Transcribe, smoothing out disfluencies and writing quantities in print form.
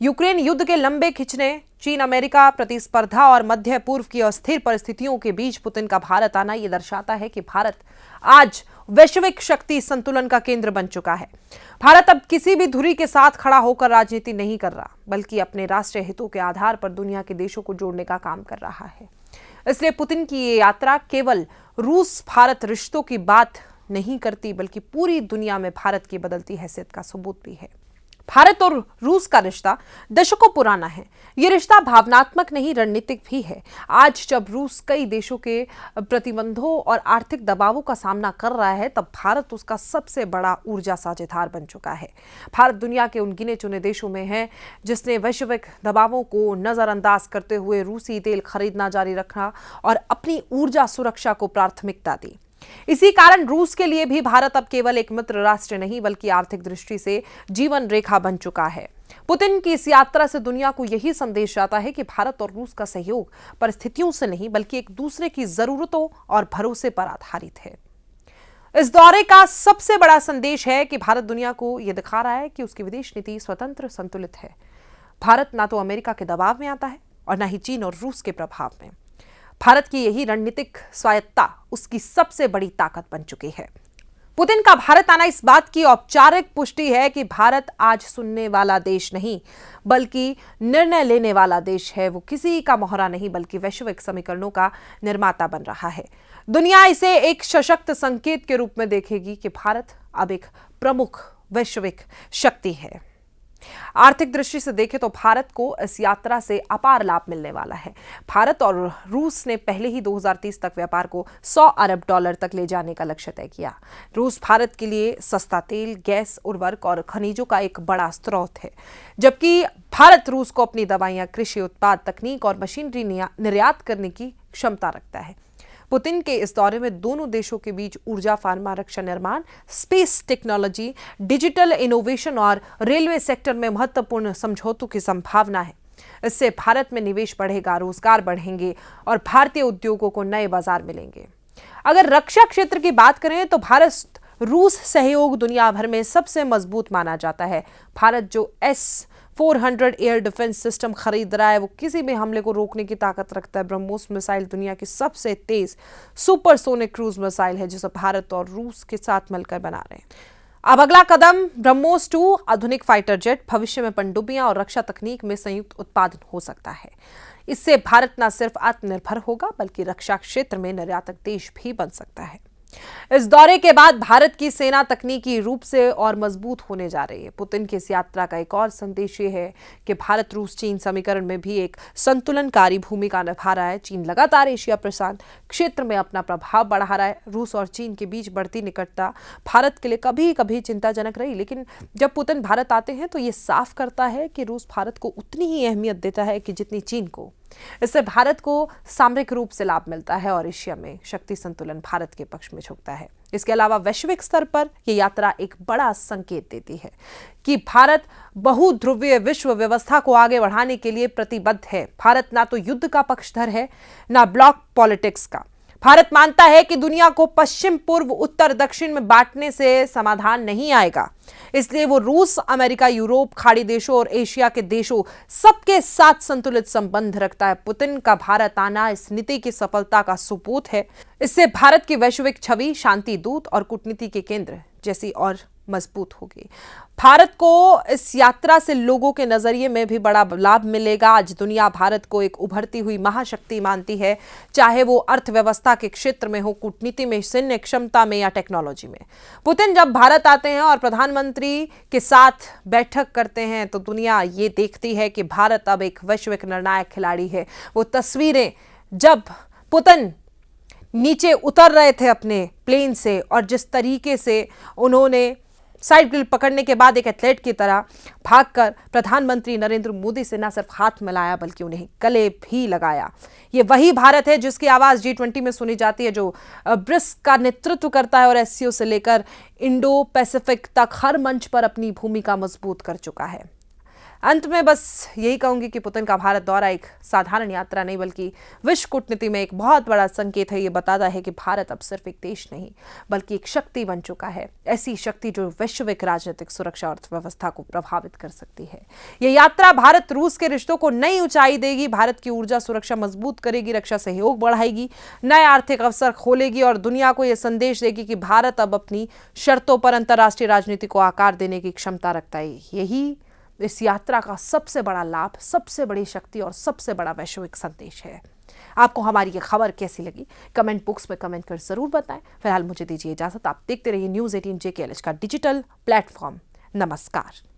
Ukraine युद्ध के लंबे खिंचने, चीन अमेरिका प्रतिस्पर्धा और मध्य पूर्व की अस्थिर परिस्थितियों के बीच पुतिन का भारत आना यह दर्शाता है कि भारत आज वैश्विक शक्ति संतुलन का केंद्र बन चुका है। भारत अब किसी भी धुरी के साथ खड़ा होकर राजनीति नहीं कर रहा, बल्कि अपने राष्ट्रीय हितों के आधार पर दुनिया के देशों को जोड़ने का काम कर रहा है। इसलिए पुतिन की ये यात्रा केवल रूस भारत रिश्तों की बात नहीं करती, बल्कि पूरी दुनिया में भारत की बदलती हैसियत का सबूत भी है। भारत और रूस का रिश्ता दशकों पुराना है। यह रिश्ता भावनात्मक नहीं, रणनीतिक भी है। आज जब रूस कई देशों के प्रतिबंधों और आर्थिक दबावों का सामना कर रहा है, तब भारत उसका सबसे बड़ा ऊर्जा साझेदार बन चुका है। भारत दुनिया के उन गिने चुने देशों में है जिसने वैश्विक दबावों को नजरअंदाज करते हुए रूसी तेल खरीदना जारी रखा और अपनी ऊर्जा सुरक्षा को प्राथमिकता दी। इसी कारण रूस के लिए भी भारत अब केवल एक मित्र राष्ट्र नहीं, बल्कि आर्थिक दृष्टि से जीवन रेखा बन चुका है। पुतिन की इस यात्रा से दुनिया को यही संदेश जाता है कि भारत और रूस का सहयोग परिस्थितियों से नहीं, बल्कि एक दूसरे की जरूरतों और भरोसे पर आधारित है। इस दौरे का सबसे बड़ा संदेश है कि भारत दुनिया को यह दिखा रहा है कि उसकी विदेश नीति स्वतंत्र, संतुलित है। भारत ना तो अमेरिका के दबाव में आता है और न ही चीन और रूस के प्रभाव में। भारत की यही रणनीतिक स्वायत्तता उसकी सबसे बड़ी ताकत बन चुकी है। पुतिन का भारत आना इस बात की औपचारिक पुष्टि है कि भारत आज सुनने वाला देश नहीं, बल्कि निर्णय लेने वाला देश है। वो किसी का मोहरा नहीं, बल्कि वैश्विक समीकरणों का निर्माता बन रहा है। दुनिया इसे एक सशक्त संकेत के रूप में देखेगी कि भारत अब एक प्रमुख वैश्विक शक्ति है। आर्थिक दृष्टि से देखें तो भारत को इस यात्रा से अपार लाभ मिलने वाला है। भारत और रूस ने पहले ही 2030 तक व्यापार को 100 अरब डॉलर तक ले जाने का लक्ष्य तय किया। रूस भारत के लिए सस्ता तेल, गैस, उर्वरक और खनिजों का एक बड़ा स्रोत है, जबकि भारत रूस को अपनी दवाइयां, कृषि उत्पाद, तकनीक और मशीनरी निर्यात करने की क्षमता रखता है। पुतिन के इस दौरे में दोनों देशों के बीच ऊर्जा, फार्मा, रक्षा निर्माण, स्पेस टेक्नोलॉजी, डिजिटल इनोवेशन और रेलवे सेक्टर में महत्वपूर्ण समझौतों की संभावना है। इससे भारत में निवेश बढ़ेगा, रोजगार बढ़ेंगे और भारतीय उद्योगों को नए बाजार मिलेंगे। अगर रक्षा क्षेत्र की बात करें तो भारत रूस सहयोग दुनिया भर में सबसे मजबूत माना जाता है। भारत जो S-400 एयर डिफेंस सिस्टम खरीद रहा है, वो किसी भी हमले को रोकने की ताकत रखता है। ब्रह्मोस मिसाइल दुनिया की सबसे तेज सुपरसोनिक क्रूज मिसाइल है, जिसे भारत और रूस के साथ मिलकर बना रहे हैं। अब अगला कदम ब्रह्मोस 2 आधुनिक फाइटर जेट, भविष्य में पनडुब्बियां और रक्षा तकनीक में संयुक्त उत्पादन हो सकता है। इससे भारत न सिर्फ आत्मनिर्भर होगा, बल्कि रक्षा क्षेत्र में निर्यातक देश भी बन सकता है। इस दौरे के बाद भारत की सेना तकनीकी रूप से और मजबूत होने जा रही है। पुतिन की इस यात्रा का एक और संदेश ये है कि भारत रूस चीन समीकरण में भी एक संतुलनकारी भूमिका निभा रहा है। चीन लगातार एशिया प्रशांत क्षेत्र में अपना प्रभाव बढ़ा रहा है। रूस और चीन के बीच बढ़ती निकटता भारत के लिए कभी कभी चिंताजनक रही, लेकिन जब पुतिन भारत आते हैं तो ये साफ करता है कि रूस भारत को उतनी ही अहमियत देता है कि जितनी चीन को। इससे भारत को सामरिक रूप से लाभ मिलता है और एशिया में शक्ति संतुलन भारत के पक्ष में झुकता है। इसके अलावा वैश्विक स्तर पर यह यात्रा एक बड़ा संकेत देती है कि भारत बहुध्रुवीय विश्व व्यवस्था को आगे बढ़ाने के लिए प्रतिबद्ध है। भारत ना तो युद्ध का पक्षधर है, ना ब्लॉक पॉलिटिक्स का। भारत मानता है कि दुनिया को पश्चिम, पूर्व, उत्तर, दक्षिण में बांटने से समाधान नहीं आएगा। इसलिए वो रूस, अमेरिका, यूरोप, खाड़ी देशों और एशिया के देशों सबके साथ संतुलित संबंध रखता है। पुतिन का भारत आना इस नीति की सफलता का सबूत है। इससे भारत की वैश्विक छवि शांति दूत और कूटनीति के केंद्र जैसी और मजबूत होगी। भारत को इस यात्रा से लोगों के नजरिए में भी बड़ा लाभ मिलेगा। आज दुनिया भारत को एक उभरती हुई महाशक्ति मानती है, चाहे वो अर्थव्यवस्था के क्षेत्र में हो, कूटनीति में, सैन्य क्षमता में या टेक्नोलॉजी में। पुतिन जब भारत आते हैं और प्रधानमंत्री के साथ बैठक करते हैं तो दुनिया ये देखती है कि भारत अब एक वैश्विक निर्णायक खिलाड़ी है। वो तस्वीरें जब पुतिन नीचे उतर रहे थे अपने प्लेन से और जिस तरीके से उन्होंने साइड ग्रिल पकड़ने के बाद एक एथलीट की तरह भागकर प्रधानमंत्री नरेंद्र मोदी से न सिर्फ हाथ मिलाया, बल्कि उन्हें गले भी लगाया। ये वही भारत है जिसकी आवाज G20 में सुनी जाती है, जो ब्रिक्स का नेतृत्व करता है और SCO से लेकर इंडो पैसिफिक तक हर मंच पर अपनी भूमिका मजबूत कर चुका है। अंत में बस यही कहूंगी कि पुतिन का भारत दौरा एक साधारण यात्रा नहीं बल्कि विश्व कूटनीति में एक बहुत बड़ा संकेत है। ये बताता है कि भारत अब सिर्फ एक देश नहीं बल्कि एक शक्ति बन चुका है, ऐसी शक्ति जो वैश्विक राजनीतिक सुरक्षा और अर्थव्यवस्था को प्रभावित कर सकती है। ये यात्रा भारत रूस के रिश्तों को नई ऊंचाई देगी, भारत की ऊर्जा सुरक्षा मजबूत करेगी, रक्षा सहयोग बढ़ाएगी, नए आर्थिक अवसर खोलेगी और दुनिया को यह संदेश देगी कि भारत अब अपनी शर्तों पर अंतर्राष्ट्रीय राजनीति को आकार देने की क्षमता रखता है। यही इस यात्रा का सबसे बड़ा लाभ, सबसे बड़ी शक्ति और सबसे बड़ा वैश्विक संदेश है। आपको हमारी ये खबर कैसी लगी कमेंट बॉक्स में कमेंट कर जरूर बताएं। फिलहाल मुझे दीजिए इजाजत। आप देखते रहिए न्यूज़ 18 JKLH का डिजिटल प्लेटफॉर्म। नमस्कार।